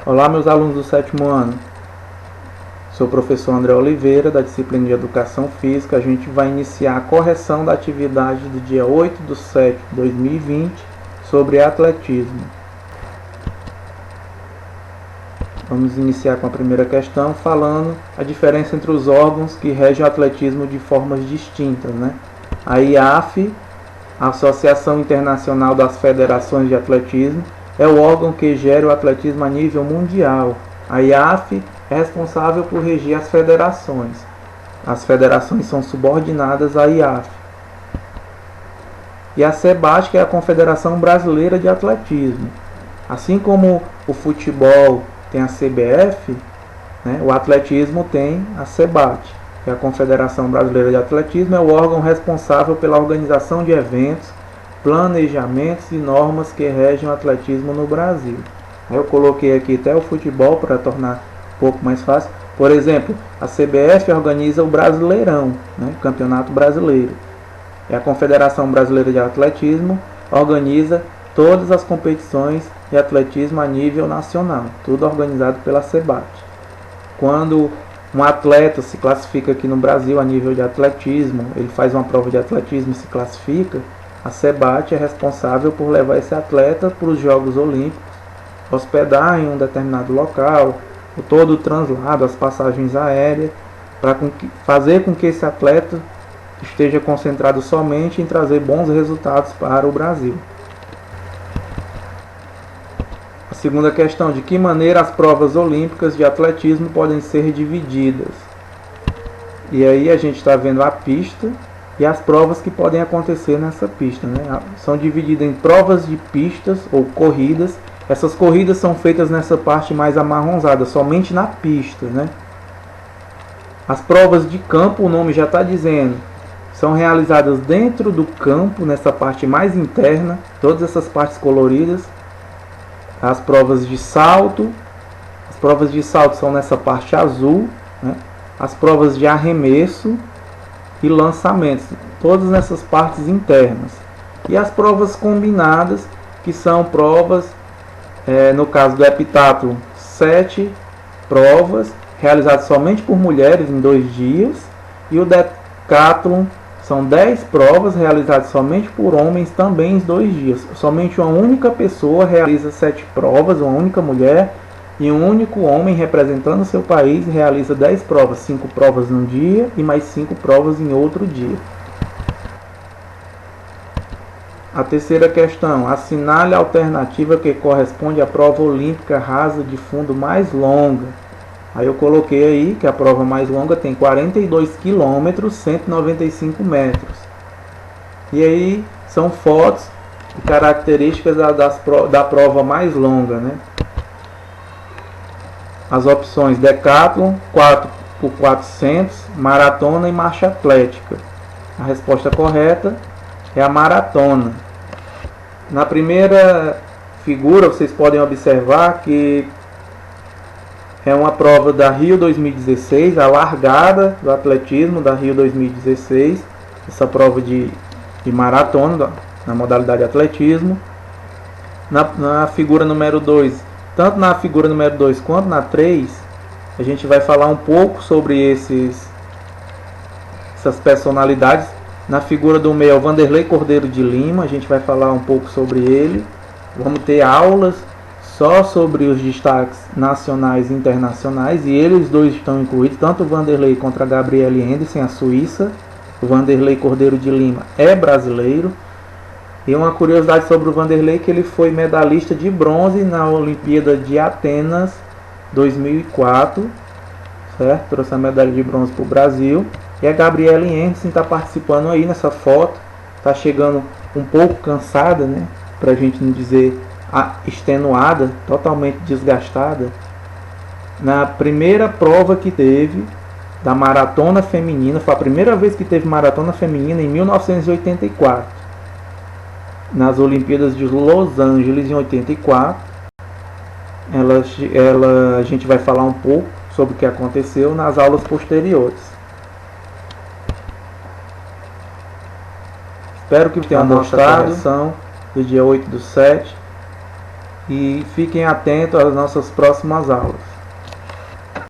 Olá, meus alunos do sétimo ano. Sou o professor André Oliveira, da disciplina de Educação Física. A gente vai iniciar a correção da atividade do dia 8/7/2020 sobre atletismo. Vamos iniciar com a primeira questão, falando a diferença entre os órgãos que regem o atletismo de formas distintas, né? A IAAF, a Associação Internacional das Federações de Atletismo, é o órgão que gera o atletismo a nível mundial. A IAAF é responsável por reger as federações. As federações são subordinadas à IAAF. E a CBAT, que é a Confederação Brasileira de Atletismo. Assim como o futebol tem a CBF, né, o atletismo tem a CBAT, que é a Confederação Brasileira de Atletismo, é o órgão responsável pela organização de eventos, planejamentos e normas que regem o atletismo no Brasil. Aí eu coloquei aqui até o futebol para tornar um pouco mais fácil. Por exemplo, a CBF organiza o Brasileirão, né, o Campeonato Brasileiro. E a Confederação Brasileira de Atletismo organiza todas as competições de atletismo a nível nacional, tudo organizado pela CBAT. Quando um atleta se classifica aqui no Brasil a nível de atletismo, ele faz uma prova de atletismo e se classifica, a CBAT é responsável por levar esse atleta para os Jogos Olímpicos, hospedar em um determinado local, todo o translado, as passagens aéreas, para fazer com que esse atleta esteja concentrado somente em trazer bons resultados para o Brasil. A segunda questão: de que maneira as provas olímpicas de atletismo podem ser divididas? E aí a gente está vendo a pista e as provas que podem acontecer nessa pista, né? São divididas em provas de pistas ou corridas. Essas corridas são feitas nessa parte mais amarronzada, somente na pista, né? As provas de campo, o nome já está dizendo, são realizadas dentro do campo, nessa parte mais interna, todas essas partes coloridas. As provas de salto são nessa parte azul, né? As provas de arremesso e lançamentos, todas nessas partes internas. E as provas combinadas, que são provas, no caso do heptatlo, 7 provas, realizadas somente por mulheres em 2 dias, e o decathlon são 10 provas realizadas somente por homens também em 2 dias. Somente uma única pessoa realiza 7 provas, uma única mulher, e um único homem representando o seu país realiza 10 provas, 5 provas num dia e mais 5 provas em outro dia. A terceira questão: assinale a alternativa que corresponde à prova olímpica rasa de fundo mais longa. Aí eu coloquei aí que a prova mais longa tem 42 km, 195 metros. E aí são fotos e características da prova mais longa, né? As opções: decathlon, 4x400, maratona e marcha atlética. A resposta correta é a maratona. Na primeira figura vocês podem observar que é uma prova da Rio 2016, a largada do atletismo da Rio 2016, essa prova de maratona na modalidade atletismo. Na figura número 2, tanto na figura número 2 quanto na 3, a gente vai falar um pouco sobre essas personalidades. Na figura do meio é o Vanderlei Cordeiro de Lima, a gente vai falar um pouco sobre ele. Vamos ter aulas só sobre os destaques nacionais e internacionais, e eles dois estão incluídos, tanto o Vanderlei quanto a Gabriele Henderson, a Suíça. O Vanderlei Cordeiro de Lima é brasileiro. E uma curiosidade sobre o Vanderlei, que ele foi medalhista de bronze na Olimpíada de Atenas 2004, certo? Trouxe a medalha de bronze para o Brasil. E a Gabriele Henderson está participando aí nessa foto, está chegando um pouco cansada, né? Para a gente não dizer extenuada, totalmente desgastada. Na primeira prova que teve da maratona feminina, foi a primeira vez que teve maratona feminina em 1984. Nas Olimpíadas de Los Angeles em 84, a gente vai falar um pouco sobre o que aconteceu nas aulas posteriores. Espero que tenham gostado do dia 8/7. e fiquem atentos às nossas próximas aulas.